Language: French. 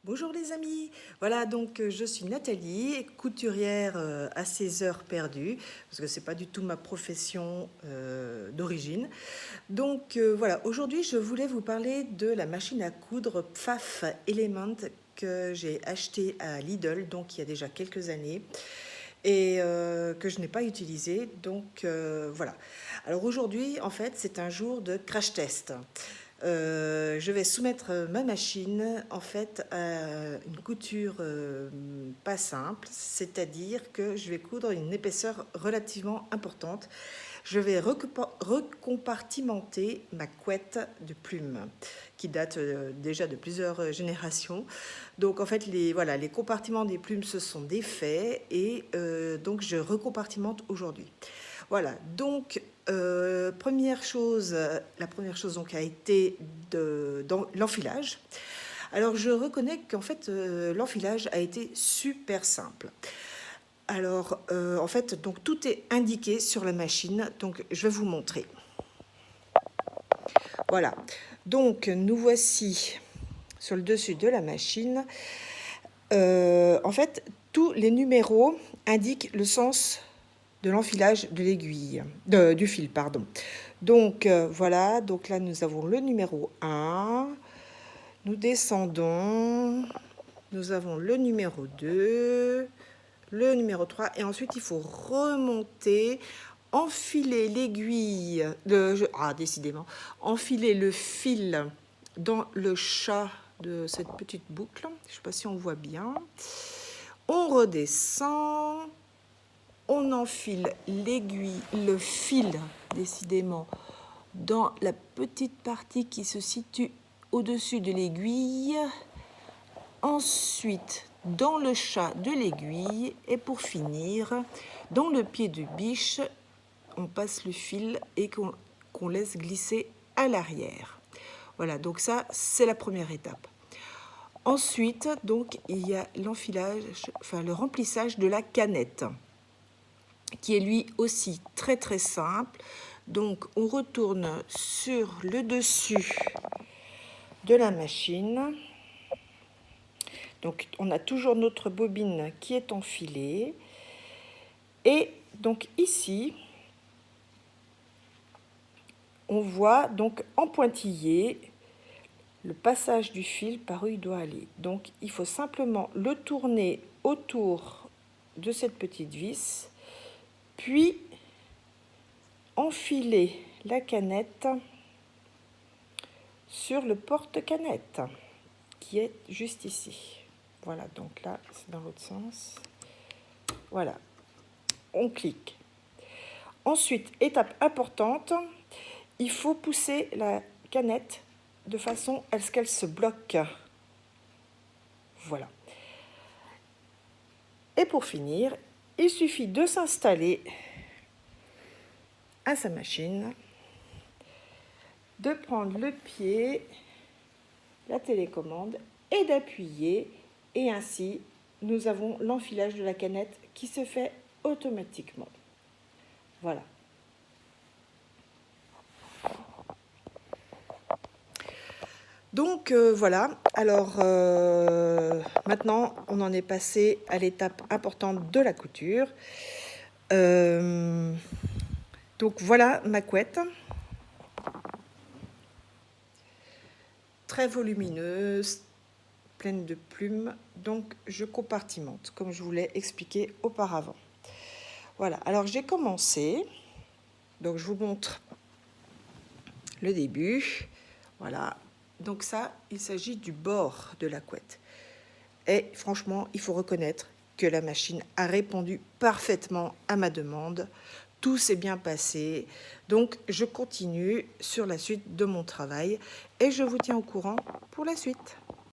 Bonjour les amis, voilà donc je suis Nathalie, couturière à ses heures perdues, parce que c'est pas du tout ma profession d'origine. Donc voilà, aujourd'hui je voulais vous parler de la machine à coudre Pfaff Element que j'ai achetée à Lidl, donc il y a déjà quelques années, et que je n'ai pas utilisée, donc voilà. Alors aujourd'hui en fait c'est un jour de crash test. Je vais soumettre ma machine en fait à une couture pas simple, c'est-à-dire que je vais coudre une épaisseur relativement importante. Je vais recompartimenter ma couette de plumes qui date déjà de plusieurs générations. Donc en fait voilà, les compartiments des plumes se sont défaits et donc je recompartimente aujourd'hui. Voilà, donc la première chose donc a été dans l'enfilage. Alors je reconnais qu'en fait l'enfilage a été super simple. Alors en fait donc tout est indiqué sur la machine, donc je vais vous montrer. Voilà, donc nous voici sur le dessus de la machine. En fait tous les numéros indiquent le sens de l'enfilage de l'aiguille, du fil, pardon. Donc voilà, donc là nous avons le numéro 1, nous descendons, nous avons le numéro 2, le numéro 3, et ensuite il faut remonter, enfiler l'aiguille, décidément, enfiler le fil dans le chat de cette petite boucle, je ne sais pas si on voit bien, on redescend, on enfile l'aiguille, le fil, décidément, dans la petite partie qui se situe au-dessus de l'aiguille. Ensuite, dans le chat de l'aiguille. Et pour finir, dans le pied de biche, on passe le fil et qu'on laisse glisser à l'arrière. Voilà, donc ça, c'est la première étape. Ensuite, donc, il y a l'enfilage, enfin le remplissage de la canette, qui est lui aussi très très simple. Donc on retourne sur le dessus de la machine. Donc on a toujours notre bobine qui est enfilée. Et donc ici, on voit donc en pointillé le passage du fil par où il doit aller. Donc il faut simplement le tourner autour de cette petite vis, puis enfiler la canette sur le porte-canette qui est juste ici. Voilà, donc là, c'est dans l'autre sens. Voilà, on clique. Ensuite, étape importante, il faut pousser la canette de façon à ce qu'elle se bloque. Voilà. Et pour finir, il suffit de s'installer à sa machine, de prendre le pied, la télécommande et d'appuyer, et ainsi nous avons l'enfilage de la canette qui se fait automatiquement. Voilà. Donc voilà, alors maintenant on en est passé à l'étape importante de la couture. Donc voilà ma couette. Très volumineuse, pleine de plumes, donc je compartimente comme je vous l'ai expliqué auparavant. Voilà, alors j'ai commencé, donc je vous montre le début. Voilà, donc ça, il s'agit du bord de la couette. Et franchement, il faut reconnaître que la machine a répondu parfaitement à ma demande. Tout s'est bien passé. Donc, je continue sur la suite de mon travail et je vous tiens au courant pour la suite.